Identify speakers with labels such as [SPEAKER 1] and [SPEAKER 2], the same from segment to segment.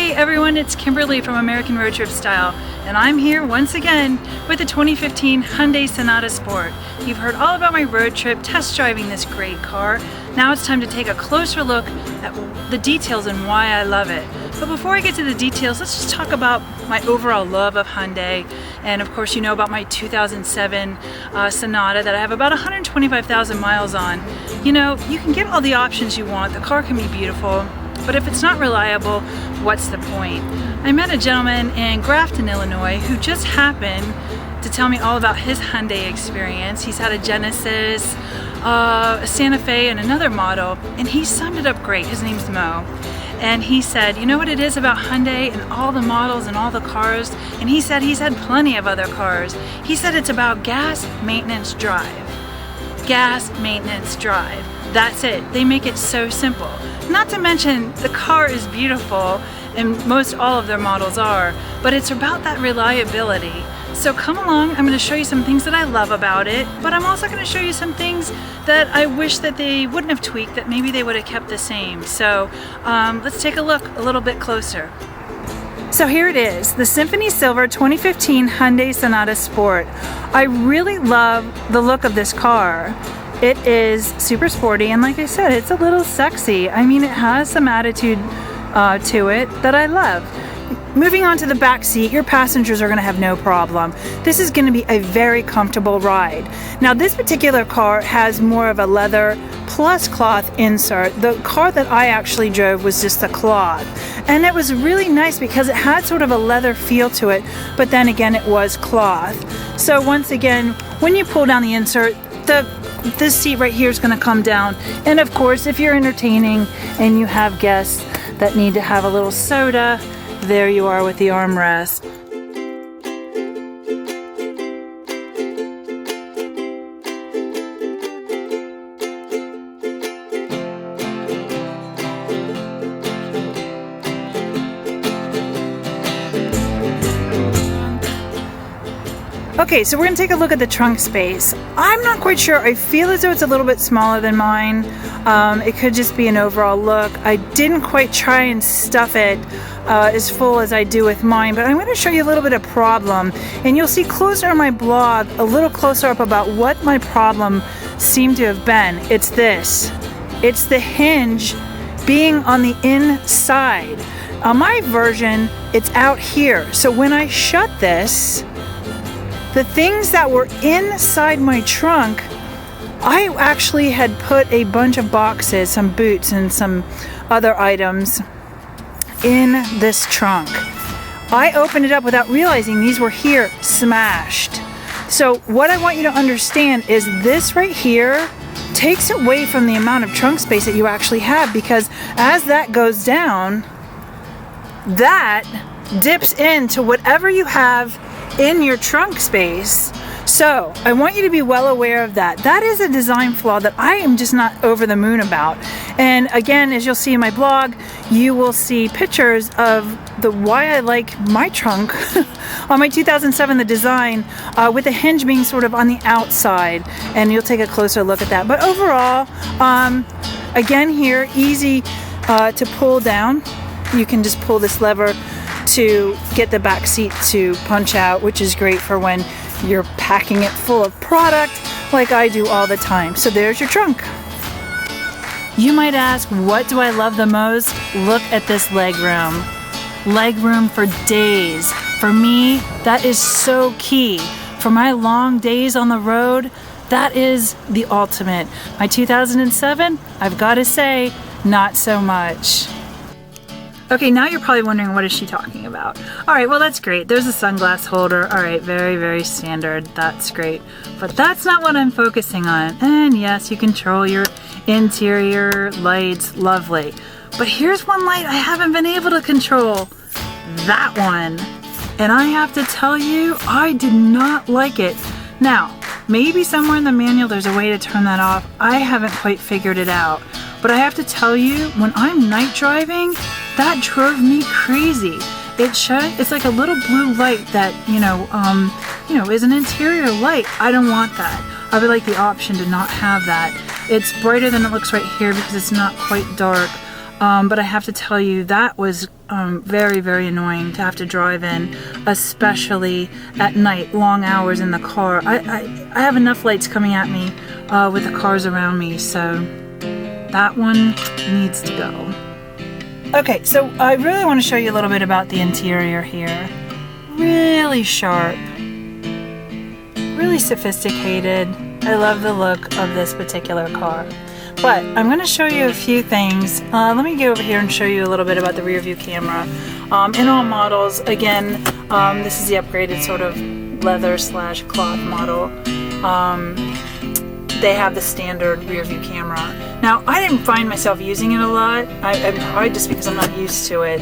[SPEAKER 1] Hey everyone, it's Kimberly from American Road Trip Style, and I'm here once again with the 2015 Hyundai Sonata Sport. You've heard all about my road trip test driving this great car. Now it's time to take a closer look at the details and why I love it. But before I get to the details, let's just talk about my overall love of Hyundai. And of course, you know about my 2007 Sonata that I have about 125,000 miles on. You know, you can get all the options you want. The car can be beautiful, but if it's not reliable, what's the point? I met a gentleman in Grafton, Illinois, who just happened to tell me all about his Hyundai experience. He's had a Genesis, a Santa Fe, and another model, and he summed it up great. His name's Mo. And he said, you know what it is about Hyundai and all the models and all the cars? And he said he's had plenty of other cars. He said it's about gas, maintenance, drive. Gas, maintenance, drive. That's it. They make it so simple. Not to mention the car is beautiful, and most all of their models are, but it's about that reliability. So come along, I'm going to show you some things that I love about it, but I'm also going to show you some things that I wish that they wouldn't have tweaked, that maybe they would have kept the same. So let's take a look a little bit closer. So here it is, the Symphony Silver 2015 Hyundai Sonata Sport. I really love the look of this car. It is super sporty, and like I said, it's a little sexy. I mean, it has some attitude to it that I love. Moving on to the back seat, your passengers are going to have no problem. This is going to be a very comfortable ride. Now, this particular car has more of a leather plus cloth insert. The car that I actually drove was just a cloth, and it was really nice because it had sort of a leather feel to it, but then again, it was cloth. So once again, when you pull down the insert, this seat right here is going to come down. And of course, if you're entertaining and you have guests that need to have a little soda, there you are with the armrest. Okay, so we're going to take a look at the trunk space. I'm not quite sure. I feel as though it's a little bit smaller than mine. It could just be an overall look. I didn't quite try and stuff it as full as I do with mine, but I'm going to show you a little bit of problem. And you'll see closer on my blog, a little closer up about what my problem seemed to have been. It's this. It's the hinge being on the inside. On my version, it's out here. So when I shut this, the things that were inside my trunk, I actually had put a bunch of boxes, some boots and some other items in this trunk. I opened it up without realizing these were here, smashed. So what I want you to understand is this right here takes away from the amount of trunk space that you actually have, because as that goes down, that dips into whatever you have in your trunk space. So I want you to be well aware of that. That is a design flaw that I am just not over the moon about. And again, as you'll see in my blog, you will see pictures of why I like my trunk on my 2007, the design, with the hinge being sort of on the outside, and you'll take a closer look at that. But overall, again here, easy to pull down. You can just pull this lever to get the back seat to punch out, which is great for when you're packing it full of product like I do all the time. So there's your trunk. You might ask, what do I love the most? Look at this leg room. Leg room for days. For me, that is so key. For my long days on the road, that is the ultimate. My 2007, I've got to say, not so much. Okay, now you're probably wondering, what is she talking about? All right, well, that's great. There's a sunglass holder. All right, very, very standard. That's great. But that's not what I'm focusing on. And yes, you control your interior lights. Lovely. But here's one light I haven't been able to control. That one. And I have to tell you, I did not like it. Now, maybe somewhere in the manual there's a way to turn that off. I haven't quite figured it out. But I have to tell you, when I'm night driving, that drove me crazy. It's like a little blue light that, is an interior light. I don't want that. I would like the option to not have that. It's brighter than it looks right here because it's not quite dark. But I have to tell you, that was very, very annoying to have to drive in, especially at night, long hours in the car. I have enough lights coming at me with the cars around me, so that one needs to go. Okay, so I really want to show you a little bit about the interior here. Really sharp, really sophisticated. I love the look of this particular car. But I'm going to show you a few things. Let me go over here and show you a little bit about the rear view camera. In all models, again, this is the upgraded sort of leather / cloth model. They have the standard rear view camera. Now, I didn't find myself using it a lot. I just because I'm not used to it.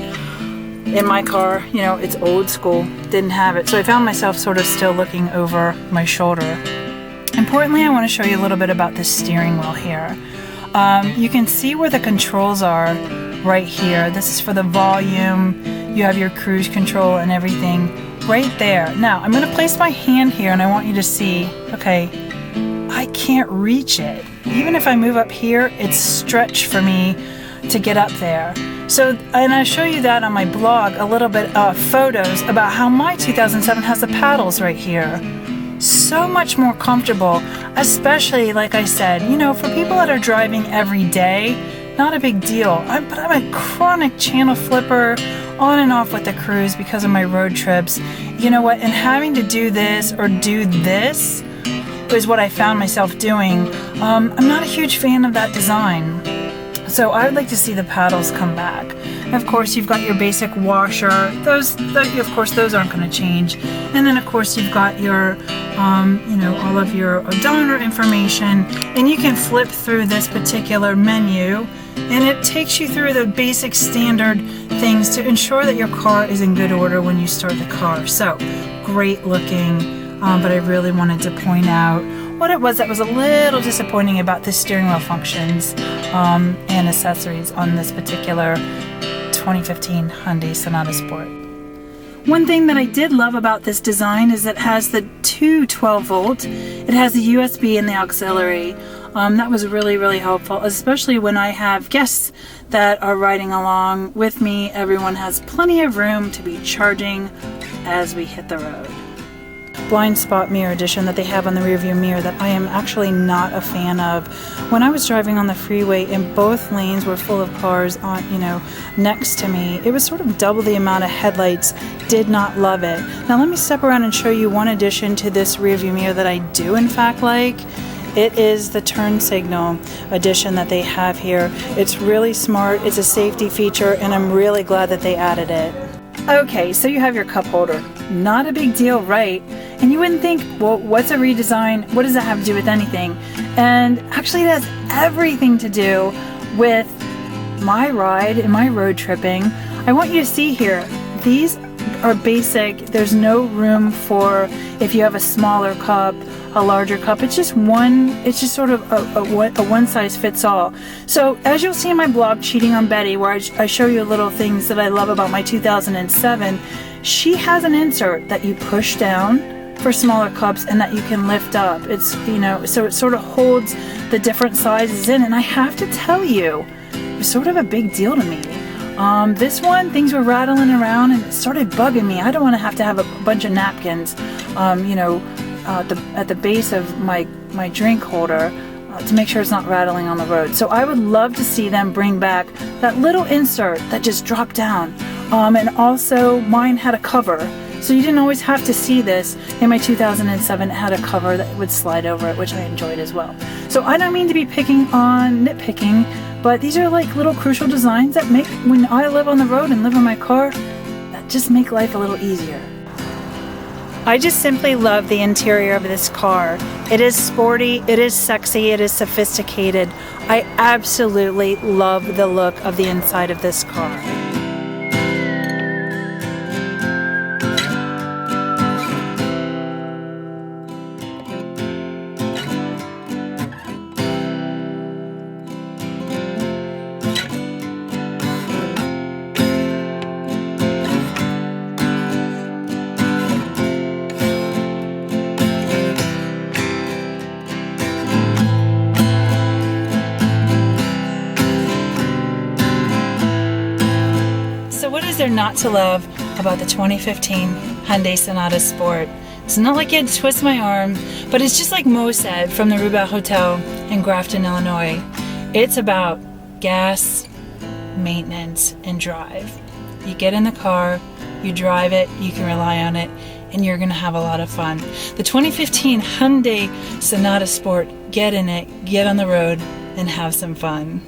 [SPEAKER 1] In my car, you know, it's old school, didn't have it. So I found myself sort of still looking over my shoulder. Importantly, I want to show you a little bit about the steering wheel here. You can see where the controls are right here. This is for the volume. You have your cruise control and everything right there. Now, I'm going to place my hand here and I want you to see, okay, I can't reach it. Even if I move up here, it's stretched for me to get up there. So, and I show you that on my blog, a little bit of photos about how my 2007 has the paddles right here. So much more comfortable, especially, like I said, you know, for people that are driving every day, not a big deal. But I'm a chronic channel flipper on and off with the cruise because of my road trips. You know what, and having to do this or do this is what I found myself doing. I'm not a huge fan of that design. So I would like to see the paddles come back. And of course, you've got your basic washer. Those aren't going to change. And then, of course, you've got your, you know, all of your odometer information. And you can flip through this particular menu, and it takes you through the basic standard things to ensure that your car is in good order when you start the car. So, great looking. But I really wanted to point out what it was that was a little disappointing about the steering wheel functions and accessories on this particular 2015 Hyundai Sonata Sport. One thing that I did love about this design is it has the two 12-volt. It has the USB and the auxiliary. That was really, really helpful, especially when I have guests that are riding along with me. Everyone has plenty of room to be charging as we hit the road. Blind spot mirror addition that they have on the rear view mirror that I am actually not a fan of. When I was driving on the freeway and both lanes were full of cars on, you know, next to me, it was sort of double the amount of headlights. Did not love it. Now let me step around and show you one addition to this rear view mirror that I do in fact like. It is the turn signal addition that they have here. It's really smart, it's a safety feature, and I'm really glad that they added it. Okay, so you have your cup holder. Not a big deal, right? And you wouldn't think, well, what's a redesign? What does that have to do with anything? And actually it has everything to do with my ride and my road tripping. I want you to see here, these are basic. There's no room for if you have a smaller cup, a larger cup. It's just sort of a one size fits all. So as you'll see in my blog, Cheating on Betty, where I show you little things that I love about my 2007, she has an insert that you push down for smaller cups and that you can lift up. It's, you know, so it sort of holds the different sizes in, and I have to tell you, it was sort of a big deal to me. This one, things were rattling around and it started bugging me. I don't want to have a bunch of napkins, you know, at the base of my drink holder to make sure it's not rattling on the road. So I would love to see them bring back that little insert that just dropped down. And also mine had a cover. So you didn't always have to see this. In my 2007, it had a cover that would slide over it, which I enjoyed as well. So I don't mean to be nitpicking, but these are like little crucial designs that make, when I live on the road and live in my car, that just make life a little easier. I just simply love the interior of this car. It is sporty, it is sexy, it is sophisticated. I absolutely love the look of the inside of this car. is there not to love about the 2015 Hyundai Sonata Sport? It's not like you had to twist my arm, but it's just like Mo said from the Roubaix Hotel in Grafton, Illinois. It's about gas, maintenance, and drive. You get in the car, you drive it, you can rely on it, and you're going to have a lot of fun. The 2015 Hyundai Sonata Sport, get in it, get on the road, and have some fun.